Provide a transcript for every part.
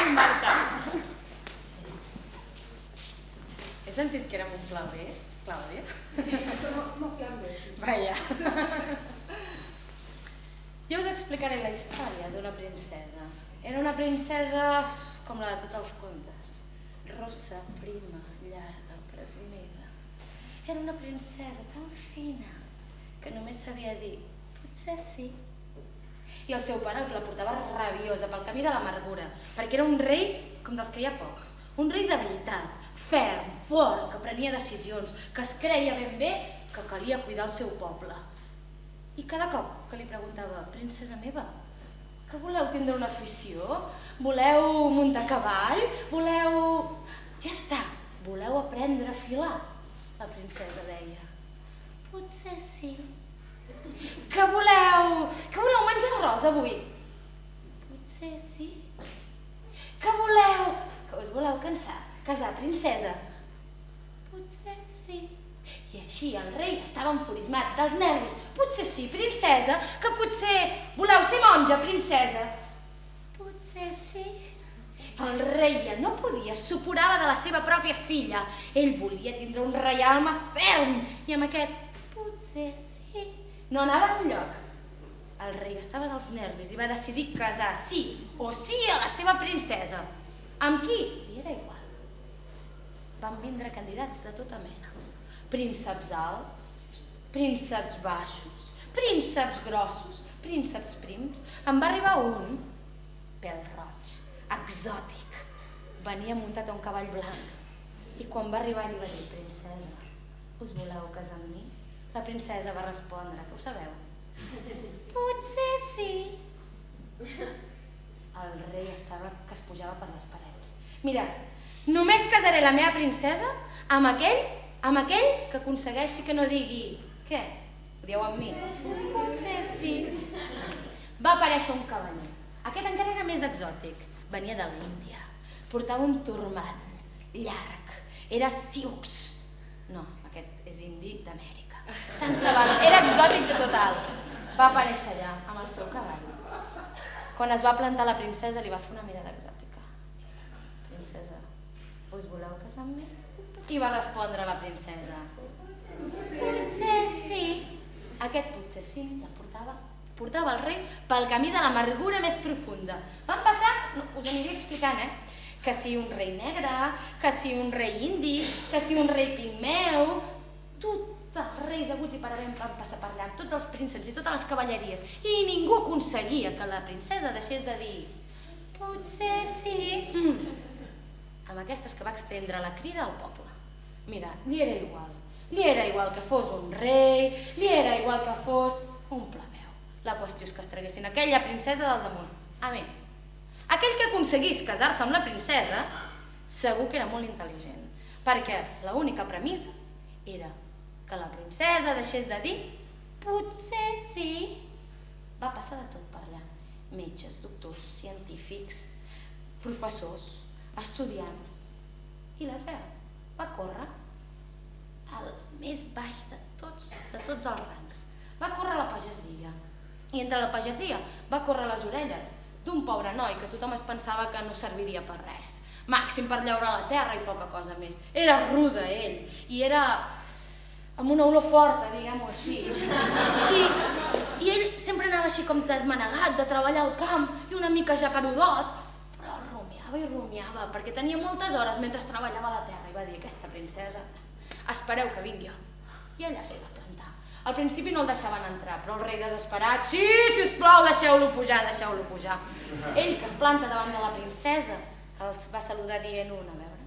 i Marta. He sentit que érem un plan B, Clàudia? Som el plan B. Vaja. Jo us explicaré la història d'una princesa. Era una princesa com la de tots els contes. Rossa, prima, llarga, presumida. Era una princesa tan fina que només sabia dir potser sí. I el seu pare la portava rabiosa pel camí de l'amargura, perquè era un rei com dels que hi ha pocs. Un rei de veritat, ferm, fort, que prenia decisions, que es creia ben bé que calia cuidar el seu poble. I cada cop que li preguntava, princesa meva, que voleu tindre una afició? Voleu muntar a cavall? Voleu... Ja està, voleu aprendre a filar? La princesa deia, potser sí. Que voleu menjar arròs avui? Potser sí. Que us voleu casar, princesa? Potser sí. I així el rei estava enfurismat dels nervis. Potser sí, princesa, que potser voleu ser monja, princesa? Potser sí. El rei ja no podia, suporava de la seva pròpia filla. Ell volia tindre un reialme ferm i amb aquest potser sí no anava enlloc. El rei estava dels nervis i va decidir casar sí o sí a la seva princesa. Amb qui? Li era igual. Van vindre candidats de tota mena. Prínceps alts, prínceps baixos, prínceps grossos, prínceps prims. En va arribar un, pèl roig, exòtic. Venia muntat a un cavall blanc. I quan va arribar li va dir, princesa, us voleu casar amb mi? La princesa va respondre, que ho sabeu? Potser sí. El rei estava que es pujava per les parets. Mira, només casaré la meva princesa amb aquell que aconsegueixi que no digui què? Ho dieu amb mi? Potser sí. Va aparèixer un cavaller. Aquest encara era més exòtic. Venia de l'Índia. Portava un turban llarg. Era sioux. No, aquest és indi d'Amèrica. Tant se val. Era exòtic de total. Va aparèixer allà amb el seu cavall. Quan es va plantar la princesa li va fer una mirada exòtica. Princesa, us voleu casar amb mi? I va respondre la princesa, potser sí. Aquest potser sí la portava el rei pel camí de l'amargura més profunda. Van passar, us aniré explicant, que si un rei negre, que si un rei indi, que si un rei pigmeu, tots els reis aguts i per haver van passar per allà, tots els prínceps i totes les cavalleries, i ningú aconseguia que la princesa deixés de dir potser sí. Amb aquestes que va extendre la crida al poble. Mira, li era igual que fos un rei, li era igual que fos un plebeu. La qüestió és que es traguessin aquella princesa del damunt. A més, aquell que aconseguís casar-se amb la princesa segur que era molt intel·ligent, perquè l'única premissa era que la princesa deixés de dir potser sí. Va passar de tot per allà. Metges, doctors, científics, professors, estudiants. I les veu. Va córrer al més baix de tots els rangs. Va córrer a la pagesia. I entre la pagesia va córrer les orelles d'un pobre noi que tothom es pensava que no serviria per res. Màxim per llaurar la terra i poca cosa més. Era rude, ell. I era amb una olor forta, diguem-ho així. I ell sempre anava així com desmanegat de treballar al camp i una mica ja perudot, però rumiava, perquè tenia moltes hores mentre treballava a la terra i va dir, aquesta princesa, espereu que vinc jo. I allà s'hi va plantar. Al principi no el deixaven entrar, però el rei desesperat, sí, sisplau, deixeu-lo pujar. Ell que es planta davant de la princesa, que els va saludar dient una, a veure,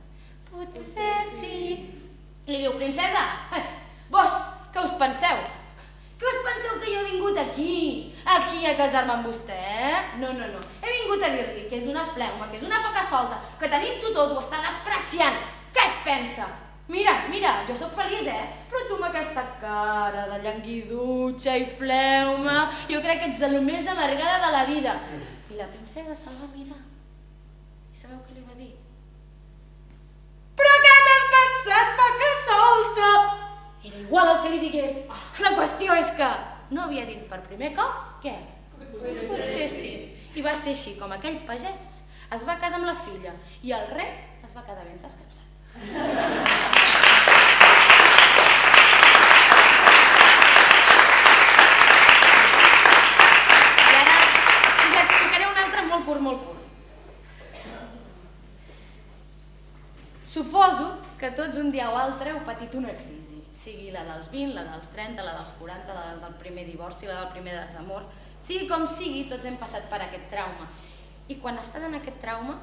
potser sí. I li diu, princesa, vos, què us penseu? Què us penseu que jo he vingut aquí a casar-me amb vostè, No. He vingut a dir-li que és una fleuma, que és una poca solta, que tenint-ho tot ho està despreciant. Què es pensa? Mira, jo sóc feliç, Però tu amb aquesta cara de llanguidutxa i fleuma, jo crec que ets de lo més amargada de la vida. I la princesa se'l va mirar. I sabeu què li va dir? Però què t'has pensat, poca solta? Era igual el que li digués. La qüestió és que no havia dit per primer cop què? Potser sí. I va ser així com aquell pagès es va casar amb la filla i el rei es va quedar ben descansat. I ara us explicaré un altre molt curt. Suposo que tots un dia o altre heu patit una crisi, sigui la dels 20, la dels 30, la dels 40, la del primer divorci, la del primer desamor. Sigui com sigui, tots hem passat per aquest trauma. I quan estàs en aquest trauma,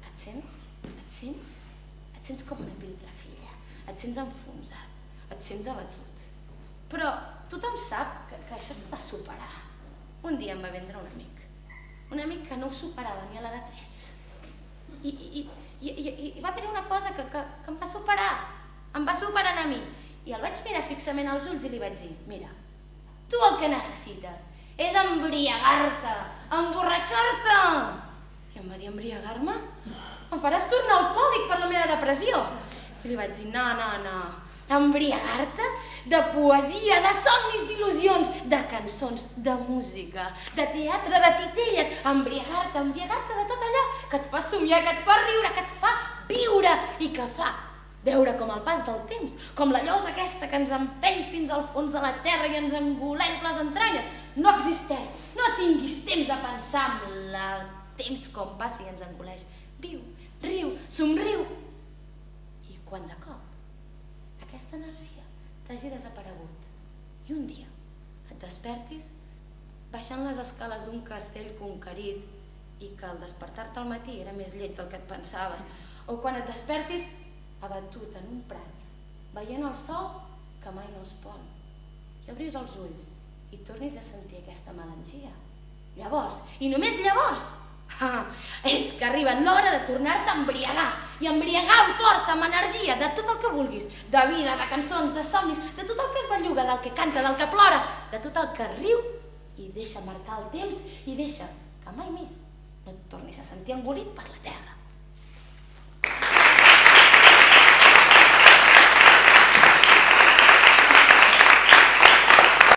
et sents com una piltrafilla, et sents enfonsat, et sents abatut. Però tothom sap que això s'ha de superar. Un dia em va vendre un amic que no ho superava ni a la de 3. I va haver una cosa que em va superar, em va superant a mi. I el vaig mirar fixament als ulls i li vaig dir, mira, tu el que necessites és embriagar-te, emborratxar-te. I em va dir, embriagar-me? Em faràs tornar alcohòlic per la meva depressió? I li vaig dir, no, embriagar-te de poesia, de somnis, d'il·lusions, de cançons, de música, de teatre, de titelles, embriagar-te de tot allò que et fa somiar, que et fa riure, que et fa viure i que fa veure com el pas del temps, com la llosa aquesta que ens empeny fins al fons de la terra i ens engoleix les entranyes, no existeix. No tinguis temps a pensar en el temps com passa i ens engoleix. Viu, riu, somriu. I quan de cop aquesta energia t'hagi desaparegut i un dia et despertis baixant les escales d'un castell conquerit i que al despertar-te al matí era més lleig del que et pensaves, o quan et despertis abatut en un prat, veient el sol que mai no es pon, i obris els ulls i tornis a sentir aquesta melangia. Llavors, i només llavors, és que ha arribat l'hora de tornar-te a embriagar, i embriagar amb força, amb energia, de tot el que vulguis, de vida, de cançons, de somnis, de tot el que es belluga, del que canta, del que plora, de tot el que riu, i deixa marcar el temps, i deixa que mai més no et tornis a sentir engolit per la terra.